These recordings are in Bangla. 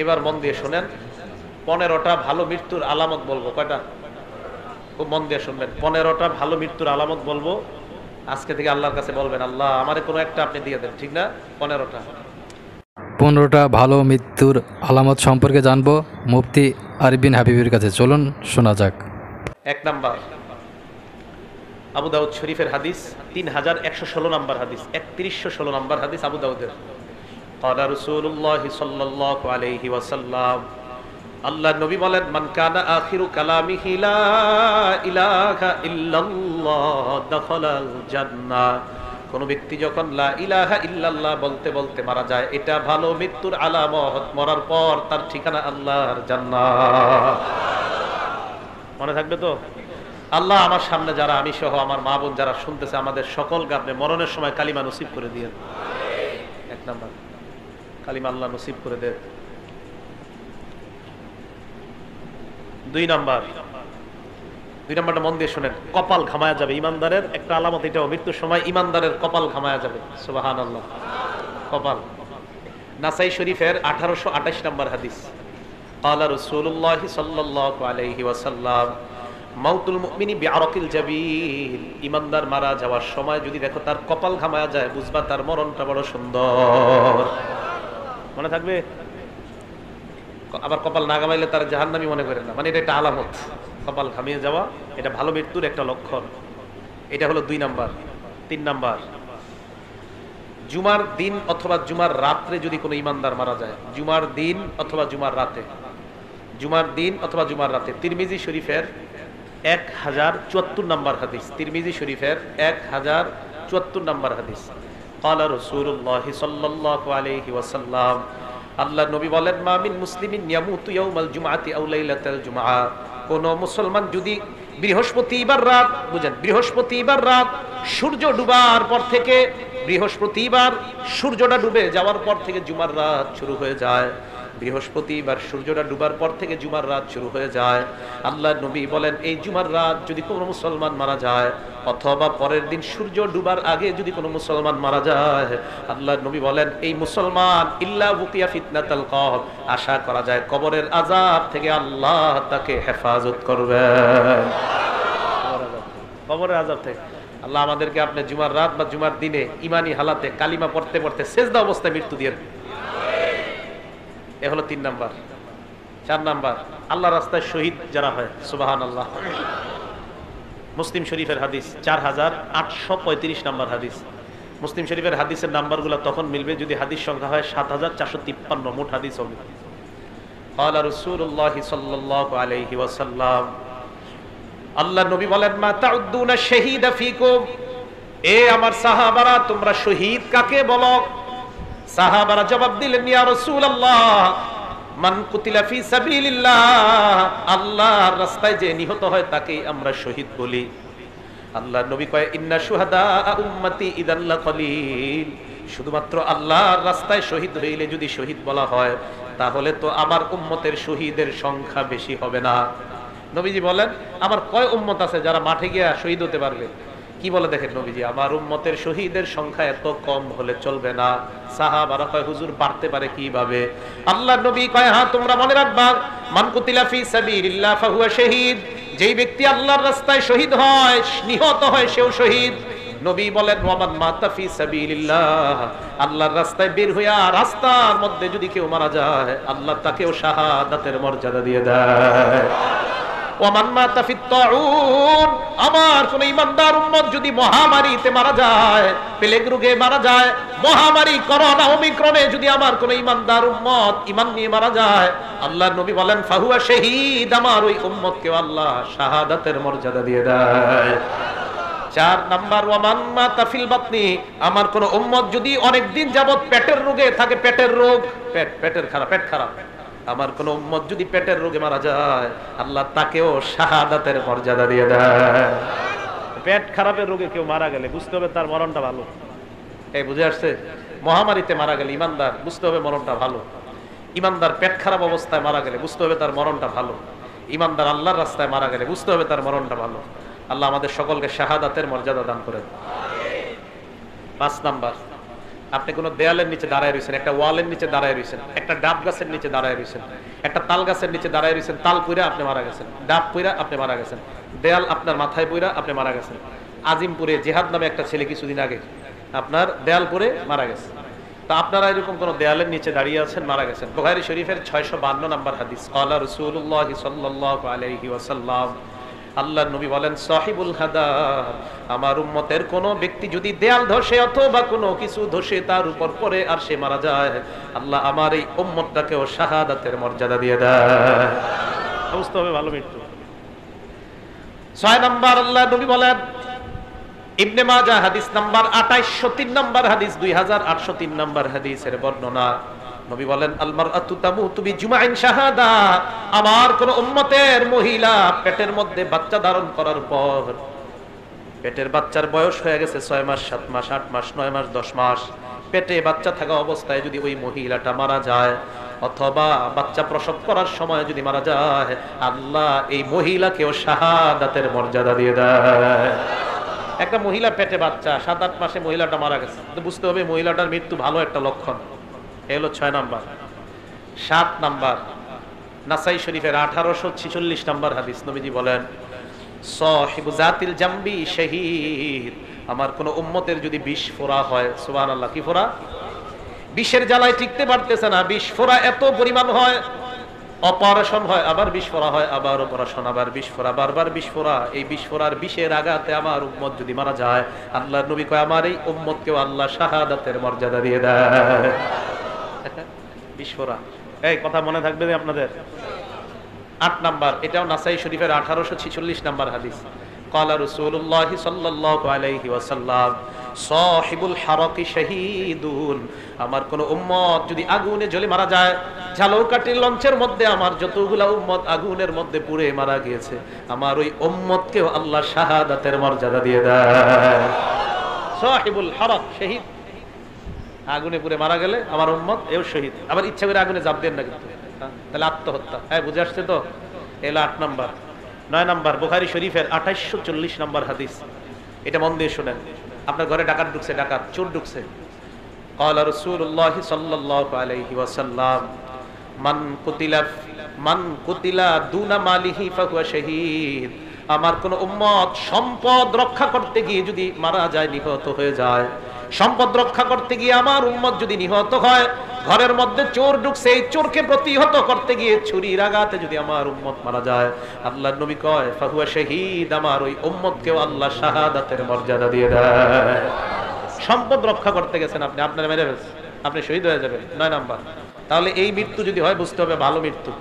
এবার মন দিয়ে শোনেন, 15টা ভালো মৃত্যুর আলামত বলবো। কয়টা? খুব মন দিয়ে শুনবেন। 15টা ভালো মৃত্যুর আলামত বলবো। আজকে থেকে আল্লাহর কাছে বলবেন, আল্লাহ আমারে কোনো একটা আপনি দিয়ে দেন, ঠিক না? 15টা। 15টা ভালো মৃত্যুর আলামত সম্পর্কে জানবো মুফতি আরিফ বিন হাবিবের কাছে। চলুন শোনা যাক। 1 নাম্বার, আবু দাউদ শরীফের হাদিস, 3116 নাম্বার হাদিস, 3116 নাম্বার হাদিস আবু দাউদের। ক্বালা রাসূলুল্লাহ সাল্লাল্লাহু আলাইহি ওয়াসাল্লাম, আল্লাহর নবী বলেন, মান কানা আখিরু কালামিহি লা ইলাহা ইল্লাল্লাহ দাখালাল জান্নাহ। কোন ব্যক্তি যখন লা ইলাহা ইল্লাল্লাহ বলতে বলতে মারা যায়, এটা ভালো মৃত্যুর আলামত। মরার পর তার ঠিকানা আল্লাহর জান্নাত। মনে থাকবে তো? আল্লাহ আমার সামনে যারা, আমি সহ আমার মা বোন যারা শুনতেছে, আমাদের সকলকে আপনি মরণের সময় কালিমা নসিব করে দিয়েন। 1 নাম্বার, কালিমা আল্লাহ নসিব করে দেন। 2 নাম্বারটা মন দিয়ে শুনেন, কপাল ঘামায়া যাবে। ইমানদারের একটা আলামত এটাও, মৃত্যুর সময় ইমানদারের কপাল ঘামায়া যাবে। সুবহানাল্লাহ। কপাল। নাসাই শরীফের 1828 নাম্বার হাদিস। ক্বালা রাসূলুল্লাহ সাল্লাল্লাহু আলাইহি ওয়াসাল্লাম, মাউতুল মুমিনি বিআরাকিল জাবিল। ইমানদার মারা যাওয়ার সময় যদি দেখো তার কপাল ঘামায়া যায়, বুঝবা তার মরণটা বড় সুন্দর। মনে থাকবে? আবার কপাল না ঘামাইলে তার জাহান্নামী মনে করেন না, মানে এটা একটা আলামত। কপাল ঘামিয়ে যাওয়া এটা ভালো মৃত্যুর একটা লক্ষণ। এটা হলো 2 নাম্বার। 3 নাম্বার, জুমার দিন অথবা জুমার রাত্রে যদি কোনো ইমানদার মারা যায়, জুমার দিন অথবা জুমার রাতে, জুমার দিন অথবা জুমার রাতে। তিরমিজি শরীফের 1074 নাম্বার হাদিস, তিরমিজি শরীফের 1074 নাম্বার হাদিস। ক্বালা রাসূলুল্লাহ সাল্লাল্লাহু আলাইহি ওয়াসাল্লাম, আল্লাহর নবী বলেন, মা মিন মুসলিমিন ইয়ামুতু ইয়াউমাল জুমআতি আও লাইলাতাল জুমআ। কোন মুসলমান যদি বৃহস্পতিবার রাত, বুঝেন, বৃহস্পতিবার রাত সূর্য ডুবার পর থেকে, বৃহস্পতিবার সূর্যটা ডুবে যাওয়ার পর থেকে জুমার রাত শুরু হয়ে যায়, বৃহস্পতিবার সূর্যটা ডুবার পর থেকে জুমার রাত শুরু হয়ে যায়। আল্লাহর নবী বলেন, এই জুমার রাত যদি কোনো মুসলমান মারা যায়, অথবা পরের দিন সূর্য ডুবার আগে যদি কোনো মুসলমান মারা যায়, আল্লাহর নবী বলেন, এই মুসলমান ইল্লা বুকিয়া ফিতনাতাল কবর, আশা করা যায় কবরের আযাব থেকে আল্লাহ তাকে হেফাজত করবেন। কবরের আযাব থেকে আল্লাহ আমাদেরকে আপনি জুমার রাত বা জুমার দিনে ইমানি হালাতে কালিমা পড়তে পড়তে সেজদা অবস্থায় মৃত্যু দিয়ে। এ হলো 3 নাম্বার। 4 নাম্বার, আল্লাহর রাস্তায় শহীদ যারা হয়, সুবহানাল্লাহ। মুসলিম শরীফের হাদিস, 4835 নাম্বার হাদিস। মুসলিম শরীফের হাদিসের নাম্বারগুলো তখন মিলবে যদি হাদিস সংখ্যা হয় 7453, মোট হাদিস হবে। ক্বালা রাসূলুল্লাহ সাল্লাল্লাহু আলাইহি ওয়াসাল্লাম, আল্লাহর নবী বলেন, মা তাউদ্দুনা শাহীদা ফীকুম। এ আমার সাহাবারা, তোমরা শহীদ কাকে বলো? সাহাবারা জবাব দিলেন, ইয়া রাসূলুল্লাহ, মান কুতিলা ফি সাবিলিল্লাহ, আল্লাহর রাস্তায় যে নিহত হয় তাকেই আমরা শহীদ বলি। আল্লাহর নবী কয়, ইন্না শুহাদা উম্মতি ইদাল লাকলিল। শুধুমাত্র আল্লাহর রাস্তায় শহীদ হইলে যদি শহীদ বলা হয়, তাহলে তো আমার উম্মতের শহীদের সংখ্যা বেশি হবে না। নবীজি বলেন, আমার কয় উম্মত আছে যারা মাঠে গিয়া শহীদ হতে পারবে? কি বলে দেখেন নবীজি, আমার উম্মতের শহীদের সংখ্যা এত কম হলে চলবে না। সাহাবারা কয়, হুজুর বাড়তে পারে কিভাবে? আল্লাহর নবী কয়, হ্যাঁ তোমরা মনে রাখবা, মান কুতিলা ফি সাবিলিল্লাহ ফাহুয়া শাহীদ। যেই ব্যক্তি আল্লাহর রাস্তায় শহীদ হয়, নিহত হয়, সেও শহীদ। নবী বলেন, ওয়ামান মাতা ফি সাবিলিল্লাহ, আল্লাহর রাস্তায় বের হইয়া রাস্তার মধ্যে যদি কেউ মারা যায়, আল্লাহ তাকেও শাহাদাতের মর্যাদা দিয়ে দেয়। ওয়ামান মাতা ফিত তাউন, আমার কোন ইমানদার উম্মত যদি মহামারীতে মারা যায়, প্লেগ রোগে মারা যায়, মহামারী করোনা ওমিক্রনে যদি আমার কোন ইমানদার উম্মত ঈমান নিয়ে মারা যায়, আল্লাহর নবী বলেন, ফাহুয়া শাহীদ, আমার ওই উম্মতকে আল্লাহ শাহাদাতের মর্যাদা দিয়ে দেয়। 4 নাম্বার, ওয়ামান মাতা ফিল বাতনি, আমার কোন উম্মত যদি অনেক দিন যাবত পেটের রোগে থাকে, পেটের রোগ, পেটের খারাপ, পেট খারাপ, আমার কোন উম্মত যদি পেটের রোগে মারা যায়, আল্লাহ তাকেও শাহাদাতের মর্যাদা দিয়ে দেয়। পেট খারাপের রোগে কেউ মারা গেলে বুঝতে হবে তার মরণটা ভালো। এই বুঝে আসছে? মহামারীতে মারা গেলে ইমানদার, বুঝতে হবে মরণটা ভালো। ইমানদার পেট খারাপ অবস্থায় মারা গেলে বুঝতে হবে তার মরণটা ভালো। ইমানদার আল্লাহর রাস্তায় মারা গেলে বুঝতে হবে তার মরণটা ভালো। আল্লাহ আমাদের সকলকে শাহাদাতের মর্যাদা দান করেন। 5 নাম্বার, আপনি কোনো দেয়ালের নিচে দাঁড়ায় রয়েছেন, একটা ওয়ালের নিচে দাঁড়ায় রয়েছেন, একটা ডাব গাছের নিচে দাঁড়ায় রয়েছেন, একটা তাল গাছের নিচে দাঁড়ায় রয়েছেন, তাল পুইরা আপনি মারা গেছেন, ডাব পুইরা আপনি মারা গেছেন, দেয়াল আপনার মাথায় পুইরা আপনি মারা গেছেন। আজিমপুরে জিহাদ নামে একটা ছেলে কিছুদিন আগে আপনার দেয়াল পরে মারা গেছে। তা আপনারা এরকম কোন দেয়ালের নিচে দাঁড়িয়ে আছেন, মারা গেছেন। বুখারী শরীফের 652 নম্বর হাদিস, ক্বালা রাসূলুল্লাহ সাল্লাল্লাহু আলাইহি ওয়াসাল্লাম, আল্লাহর নবী বলেন, সাহিবুল হাদা, আমার উম্মতের কোন ব্যক্তি যদি দেয়াল ধসে অথবা কোনো কিছু ধসে তার উপর পড়ে আর সে মারা যায়, আল্লাহ আমার এই উম্মতটাকেও শাহাদাতের মর্যাদা দিয়ে দেয়। বুঝতে হবে ভালো মৃত্যু। 6 নাম্বার আল্লাহর নবী বলেন, ইবনে মাজাহ হাদিস নাম্বার 2803 নাম্বার হাদিস, 2803 নাম্বার হাদিসের বর্ণনা, নবী বলেন, আল মারআতু তামুতু বিজুমাইন শাহাদা, আমার কোন উম্মতের মহিলা পেটের মধ্যে বাচ্চা ধারণ করার পর, পেটের বাচ্চার বয়স হয়ে গেছে 6 মাস, 7 মাস, 8 মাস, 9 মাস, 10 মাস, পেটে বাচ্চা থাকা অবস্থায় যদি ওই মহিলাটা মারা যায় অথবা বাচ্চা প্রসব করার সময় যদি মারা যায়, আল্লাহ এই মহিলাকেও শাহাদাতের মর্যাদা দিয়ে দেয়। একটা মহিলা পেটে বাচ্চা, 7-8 মাসে মহিলাটা মারা গেছে, তো বুঝতে হবে মহিলাটার মৃত্যু ভালো একটা লক্ষণ। এই হলো 6 নাম্বার। 7 নাম্বার, নাসাই শরীফের 1846 নাম্বার হাদিস, নবীজি বলেন, সাহিবু জাতিল জামবি শাহীদ, আমার কোন উম্মতের যদি বিষ ফোড়া হয়, সুবহানাল্লাহ, কি ফোড়া? বিষের জ্বালায় টিকতে পারতেছে না, বিষ ফোড়া এত পরিমাণ হয়, অপারেশন হয়, আবার বিষ ফোড়া হয়, আবার অপারেশন, আবার বিষ ফোড়া, বারবার বিষ ফোড়া, এই বিষ ফোড়ার বিষের আঘাতে আমার উম্মত যদি মারা যায়, আল্লাহর নবী কয়, আমার এই উম্মতকেও আল্লাহ শাহাদাতের মর্যাদা দিয়ে দেয়। বিষ ফোড়া, এই কথা মনে থাকবে আপনাদের। 8 নাম্বার, এটাও নাসাই শরীফের 1846 নাম্বার হাদিস, ক্বালা রাসূলুল্লাহ সাল্লাল্লাহু আলাইহি ওয়াসাল্লাম, সাহিবুল হারাকি শাহীদুন, আমার কোন উম্মত যদি আগুনে জ্বলে মারা যায়, ঝালকাঠির লঞ্চের মধ্যে আমার যতগুলা উম্মত আগুনের মধ্যে পুড়ে মারা গিয়েছে, আমার ওই উম্মতকেও আল্লাহ শাহাদাতের মর্যাদা দিয়ে দেয়। সাহিবুল হারাক, শহীদ, আগুনে পুড়ে মারা গেলে আমার উম্মত এও শহীদ। আবার ইচ্ছা করে আগুনে জাপ দেন না কিন্তু, তাহলে আত্মহত্যা। হ্যাঁ, বুঝে আসছে তো? এলো 8 নাম্বার। 9 নাম্বার, বুখারী শরীফের 2840 নাম্বার হাদিস, এটা মন দিয়ে শুনেন। আপনার ঘরে ডাকাত ঢুকছে, ডাকাত চোর ঢুকছে, ক্বালা রাসূলুল্লাহ সাল্লাল্লাহু আলাইহি ওয়াসাল্লাম, মান কুতিলা দুনা মালিহি ফাহুয়া শাহীদ, আমার কোন উম্মত সম্পদ রক্ষা করতে গিয়ে যদি মারা যায়, নিহত হয়ে যায়, সম্পদ রক্ষা করতে গিয়ে আমার উম্মত যদি নিহত হয়, ঘরের মধ্যে চোর ঢুকছে, এই চোরকে প্রতিহত করতে গিয়ে ছুরির আঘাতে যদি আমার উম্মত মারা যায়, আল্লাহর নবী কয়, ফাহুয়া শাহীদ, আমার ওই উম্মতকেও আল্লাহ শাহাদাতের মর্যাদা দিয়ে দেয়। সম্পদ রক্ষা করতে গেছেন আপনি, আপনার মেরে ফেলছে, আপনি শহীদ হয়ে যাবেন। 9 নাম্বার। তাহলে এই মৃত্যু যদি হয়, বুঝতে হবে ভালো মৃত্যু।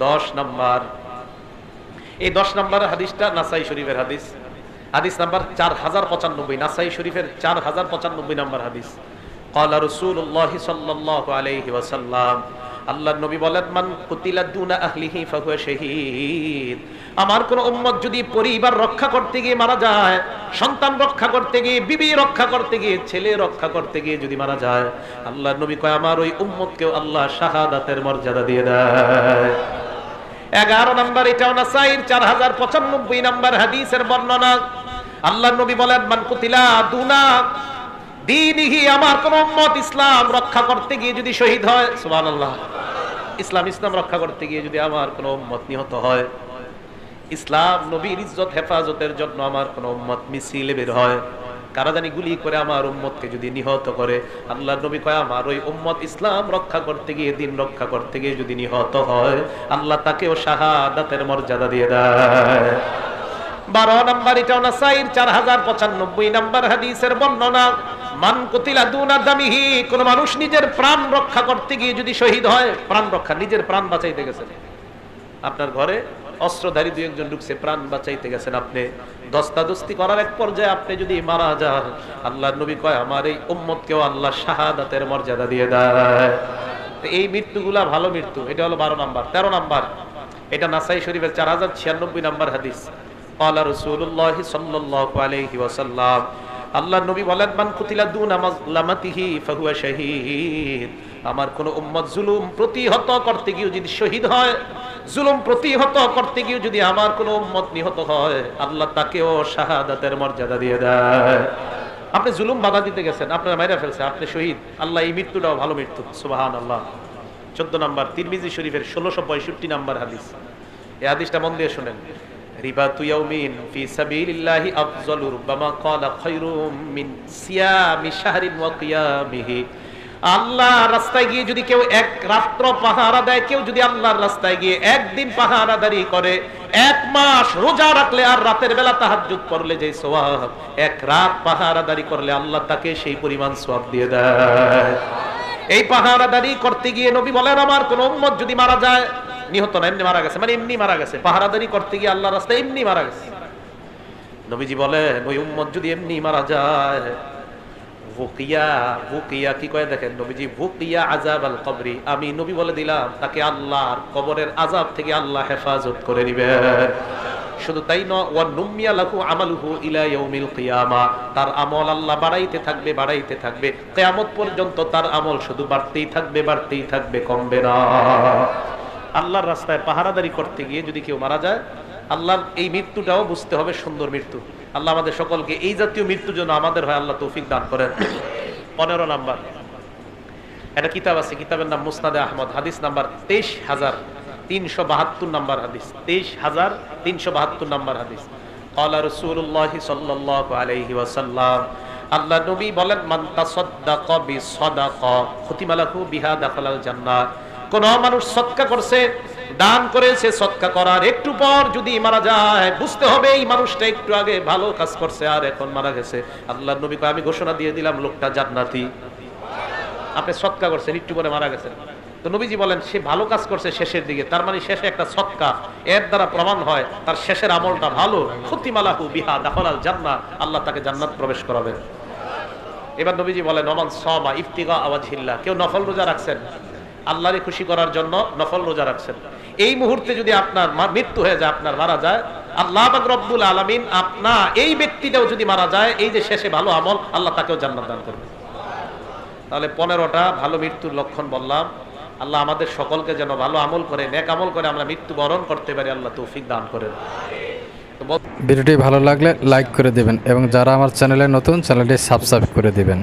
10 নাম্বার, এই 10 নাম্বার হাদিসটা নাসাই শরীফের হাদিস, হাদিস নাম্বার 4095, নাসাই শরীফের 4095 নাম্বার হাদিস, ক্বালা রাসূলুল্লাহ সাল্লাল্লাহু আলাইহি ওয়াসাল্লাম, আল্লাহর নবী বলেন, মান কুতিলা দুনা আহলিহি ফাহুয়া শাহীদ, আমার কোন উম্মত যদি পরিবার রক্ষা করতে গিয়ে মারা যায়, সন্তান রক্ষা করতে গিয়ে, বিবি রক্ষা করতে গিয়ে, ছেলে রক্ষা করতে গিয়ে যদি মারা যায়, আল্লাহর নবী কয়, আমার ওই উম্মতকেও আল্লাহ শাহাদাতের মর্যাদা দিয়ে দেয়। 11 নাম্বার, এটাও নাসাইর 4095 নাম্বার হাদিসের বর্ণনা, আল্লাহর নবী বলেন, মান কুতিলা দুনা দীনিহি, আমার কোন উম্মত ইসলাম রক্ষা করতে গিয়ে যদি শহীদ হয়, সুবহানাল্লাহ, ইসলাম রক্ষা করতে গিয়ে যদি আমার কোন উম্মত নিহত হয়, ইসলাম নবীর ইজ্জত হেফাজতের জন্য আমার কোন উম্মত মিছিলে বের হয়, কারা জানি গুলি করে আমার উম্মতকে যদি নিহত করে, আল্লাহর নবী কয়, আমার ওই উম্মত ইসলাম রক্ষা করতে গিয়ে, দিন রক্ষা করতে গিয়ে যদি নিহত হয়, আল্লাহ তাকেও শাহাদাতের মর্যাদা দিয়ে দেয়। 12 নাম্বার, এটাও নাসাইর 4095 নাম্বার হাদিসের বর্ণনা, মান কুতিলা দুনা দামিহি, কোন মানুষ নিজের প্রাণ রক্ষা করতে গিয়ে যদি শহীদ হয়, প্রাণ রক্ষা, নিজের প্রাণ বাঁচাইতে গেছেন, আপনার ঘরে অস্ত্রধারী 2-1 ঢুকছে, প্রাণ বাঁচাইতে গেছেন, আপনি দস্তাদস্তি করার এক পর্যায়ে আপনি যদি মারা যান, আল্লাহর নবী কয়, আমার এই উম্মতকেও আল্লাহ শাহাদাতের মর্যাদা দিয়ে দেয়। এই মৃত্যুগুলা ভালো মৃত্যু। এটা হলো 12 নাম্বার। 13 নাম্বার, এটা নাসাই শরীফের 4096 নাম্বার হাদিস, ক্বালা রাসূলুল্লাহ সাল্লাল্লাহু আলাইহি ওয়াসাল্লাম, আল্লাহর নবী বলেন, মান কুতিলা দুনা মাজলামাতিহি ফাহুয়া শাহীদ, আমার কোন উম্মত জুলুম প্রতিহত করতে গিয়ে যদি শহীদ হয়, জুলুম প্রতিহত করতে গিয়ে যদি আমার কোন উম্মত নিহত হয়, আল্লাহ তাকেও শাহাদাতের মর্যাদা দিয়ে দেয়। আপনি জুলুম বাধা দিতে গেছেন, আপনার মাইরা ফেলছে, আপনি শহীদ, আল্লাহ এই মৃত্যুটাও ভালো মৃত্যু, সুবহানাল্লাহ। 14 নাম্বার তিরমিজি শরীফের 1665 নাম্বার হাদিস। এই হাদিসটা মন দিয়ে শুনেন। রিবাতু ইয়াউমিন ফি সাবিলিল্লাহি আফযালু রুব্বামা ক্বালা খায়রুম মিন সিয়ামি শাহরিন ওয়া কিয়ামিহি। আল্লাহ রাস্তায় গিয়ে যদি কেউ এক রাত্র পাহারা দেয়, কেউ যদি আল্লাহর রাস্তায় গিয়ে একদিন পাহারাদারি করে, এক মাস রোজা রাখলে আর রাতের বেলা তাহাজ্জুদ পড়লে যে সওয়াব, এক রাত পাহারাদারি করলে আল্লাহ তাকে সেই পরিমাণ সওয়াব দিয়ে দেয়। এই পাহারাদারি করতে গিয়ে নবী বলেন, আমার কোন উম্মত যদি মারা যায়, নিহত না এমনি মারা গেছে, মানে এমনি মারা গেছে, পাহারাদারি করতে গিয়ে আল্লাহর রাস্তায় এমনি মারা গেছে, নবীজি বলেন ওই উম্মত যদি এমনি মারা যায়, ভুকিয়া, ভুকিয়া কি কয় দেখেন নবীজি, ভুকিয়া আযাব আল কবরি, আমি নবী বলে দিলাম তাকে আল্লাহর কবরের আযাব থেকে আল্লাহ হেফাজত করে নেবেন। শুধু তাই নয়, ওয়া নুমিয়া লাহু আমালুহু ইলা ইয়াউমিল কিয়ামা, তার আমল আল্লাহ বাড়াইতে থাকবে, বাড়াইতে থাকবে, কিয়ামত পর্যন্ত তার আমল শুধু বাড়তেই থাকবে, বাড়তেই থাকবে, কমবে না। আল্লাহর রাস্তায় পাহারাদারি করতে গিয়ে যদি কেউ মারা যায়, আল্লাহর এই মৃত্যুটাও বুঝতে হবে সুন্দর মৃত্যু। আল্লাহ আমাদের সকলকে এই জাতীয় মৃত্যুর জন্য আমাদের হয় আল্লাহ তৌফিক দান করেন। 15 নাম্বার একটা কিতাব আছে, কিতাবের নাম মুসনাদে আহমদ, হাদিস নাম্বার 23,372 নাম্বার হাদিস, 23,372 নাম্বার হাদিস। ক্বালা রাসূলুল্লাহি সাল্লাল্লাহু আলাইহি ওয়াসাল্লাম, আল্লাহ নবী বলেন, মান তাসাদ্দাকা বিসাদাকা খুতিমা লাহু বিহা দাখালাল জান্নাহ। কোন মানুষ সদকা করছে, দান করেছে, সদকা করার একটু পর যদি মারা যায়, বুঝতে হবে এই মানুষটা একটু আগে ভালো কাজ করছে আর এখন মারা গেছে। আল্লাহর নবী কয়, আমি ঘোষণা দিয়ে দিলাম লোকটা জান্নাতি। আপনি সদকা করছেন, একটু পরে মারা গেছেন, তো নবীজি বলেন সে ভালো কাজ করছে শেষের দিকে, তার মানে শেষে একটা সদকা, এর দ্বারা প্রমাণ হয় তার শেষের আমলটা ভালো। খুতিমা লাহু বিহা দাখালাল জান্নাহ, আল্লাহ তাকে জান্নাত প্রবেশ করাবেন। এবার নবীজি বলেন, ওমান সামা ইফতিগা ওয়াজহিল্লাহ, কেউ নফল রোজা রাখছেন, আল্লাহরে খুশি করার জন্য নফল রোজা রাখছেন, এই মুহূর্তে যদি আপনার মৃত্যু হয়ে যায়, আপনার মারা যায়, আল্লাহ পাক রব্বুল আলামিন আপনা এই ব্যক্তিটাও যদি মারা যায়, এই যে শেষে ভালো আমল, আল্লাহ তাকেও জান্নাত দান করবে। তাহলে 15টা ভালো মৃত্যুর লক্ষণ বললাম। আল্লাহ আমাদের সকলকে যেন ভালো আমল করে, নেক আমল করে আমরা মৃত্যু বরণ করতে পারি, আল্লাহ তৌফিক দান করেন। ভিডিওটি ভালো লাগলে লাইক করে দেবেন এবং যারা আমার চ্যানেলে নতুন, চ্যানেলটি সাবস্ক্রাইব করে দেবেন।